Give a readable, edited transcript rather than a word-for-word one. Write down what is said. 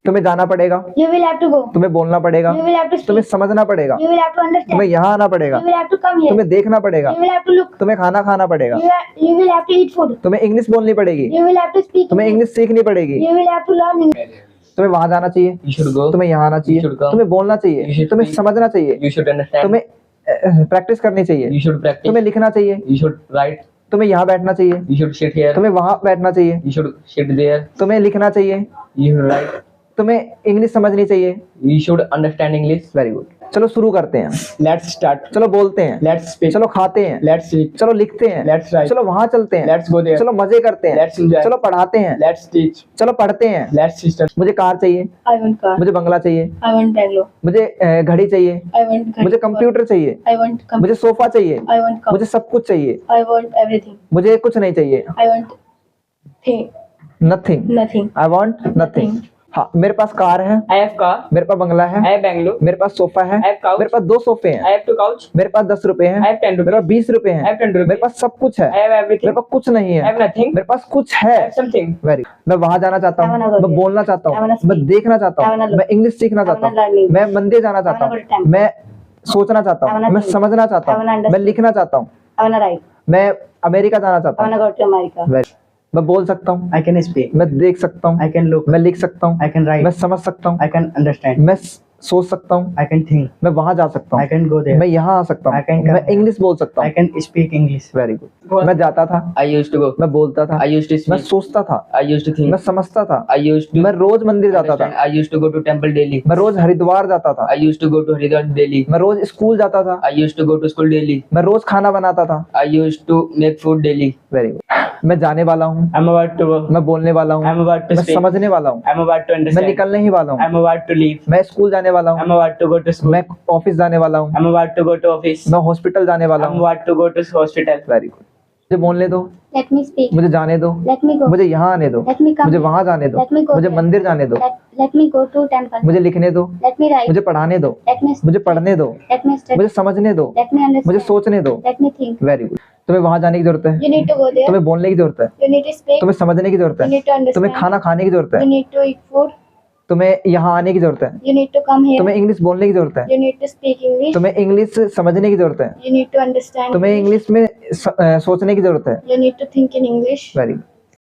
तुम्हें जाना पड़ेगा, You will have to go. तुम्हें बोलना पड़ेगा, You will have to तुम्हें speak. समझना पड़ेगा, You will have to understand. तुम्हें यहाँ आना पड़ेगा, You will have to come here. तुम्हें देखना पड़ेगा, You will have to look. तुम्हें खाना खाना पड़ेगा, You will have to eat food. तुम्हें इंग्लिश बोलनी पड़ेगी, You will have to speak तुम्हें English. इंग्लिश सीखनी पड़ेगी, You will have to learn English. तुम्हें वहां जाना चाहिए, You should go. तुम्हें यहाँ आना चाहिए, You should come. तुम्हें बोलना You चाहिए, should तुम्हें speak. समझना चाहिए, You should understand. तुम्हें प्रैक्टिस करनी चाहिए, You should practice. तुम्हें लिखना चाहिए, You should write. तुम्हें यहाँ बैठना चाहिए, You should sit here. तुम्हें वहां बैठना चाहिए, You should sit there. तुम्हें लिखना चाहिए, You should write. तुम्हें इंग्लिश समझनी चाहिए। You should understand English. Very good, चलो शुरू करते हैं, Let's start. चलो बोलते हैं, Let's speak. चलो खाते हैं, Let's eat. चलो लिखते हैं, Let's write. चलो वहां चलते हैं, Let's go there. चलो मजे करते हैं, Let's enjoy. चलो पढ़ाते हैं, Let's teach. चलो पढ़ते हैं। Let's sister. मुझे कार चाहिए, I want car. मुझे बंगला चाहिए, I want Bangalore. मुझे घड़ी चाहिए, I want car. मुझे कंप्यूटर चाहिए, I want computer. मुझे सोफा चाहिए, I want car. मुझे सब कुछ चाहिए, I want everything. मुझे कुछ नहीं चाहिए, I want thing. Nothing, Nothing. I want nothing. हाँ, मेरे पास कार है, I have car. मेरे पास बंगला है, I have Bangalore. मेरे पास सोफा है, I have couch. मेरे पास 2 सोफे हैं, I have 2 couch. मेरे पास 10 रुपए हैं, I have 10 मेरे rupees. पास 20 रुपए I हैं, have 10 rupees. मेरे पास सब कुछ है, I have मेरे everything. पास कुछ नहीं I है, have nothing. मेरे पास कुछ I है। have something. वेरी, मैं वहां जाना चाहता I wanna हूँ, go मैं there. बोलना चाहता I हूँ, wanna मैं speak. देखना चाहता I हूँ, wanna look. मैं इंग्लिश सीखना I चाहता wanna learn हूँ, English. मैं मंदिर जाना चाहता I wanna हूँ, go to temple. मैं सोचना चाहता I हूँ, wanna मैं think. समझना चाहता I हूँ, wanna मैं understand. लिखना चाहता हूँ, I wanna write. मैं अमेरिका जाना चाहता I हूँ। wanna go to America. Very, मैं बोल सकता हूँ, I can speak. मैं देख सकता हूँ, I can look. मैं लिख सकता हूँ, I can write. मैं समझ सकता हूँ, I can understand. मैं सोच सकता हूँ, I can think. मैं वहां जा सकता I हूँ, can go there. मैं यहाँ आ सकता I can हूँ, come मैं here. इंग्लिश बोल सकता I हूँ। can speak English. Very good, मैं जाता था, I used to go. मैं बोलता था, I used to मैं speak. सोचता था, I used to think. मैं समझता था, I used to मैं रोज मंदिर जाता understand. था, I used to go to temple daily. मैं रोज हरिद्वार जाता था, I used to go to Haridwar daily. मैं रोज स्कूल जाता था, I used to go to school daily. मैं रोज खाना बनाता था। I used to make food daily. Very good, मैं जाने वाला हूँ, I'm about to go. मैं बोलने वाला हूँ, I'm about to मैं speak. समझने वाला हूँ, I'm about to मैं understand. निकलने ही वाला हूँ, I'm about to leave. मैं स्कूल जाने वाला I'm हूँ, about to go to school. मैं ऑफिस जाने वाला हूँ, I'm about to go to office. मैं हॉस्पिटल जाने वाला I'm हूँ। about to go to hospital. Very good, मुझे बोलने दो, Let me speak. मुझे जाने दो, Let me go. मुझे यहाँ आने दो, Let me come. मुझे वहां जाने दो, Let me go मुझे there. मंदिर जाने दो, Let me go to temple. मुझे लिखने दो, Let me write. मुझे पढ़ाने दो, Let me मुझे पढ़ने दो, Let me study. मुझे समझने दो, Let me understand. मुझे सोचने दो। Let me think. Very good, तुम्हें वहां जाने की जरूरत है, You need to go there. तुम्हें बोलने की जरूरत है, You need to speak. तुम्हें समझने की जरूरत You need to है, understand. तुम्हें खाना खाने की जरूरत है, You need to eat food. तुम्हें यहाँ आने की जरूरत है, You need to come here. तुम्हें इंग्लिश बोलने की जरूरत है, You need to speak English. तुम्हें इंग्लिश समझने की जरूरत है, You need to understand. तुम्हें इंग्लिश में सोचने की जरूरत है। You need to think in English. Very good,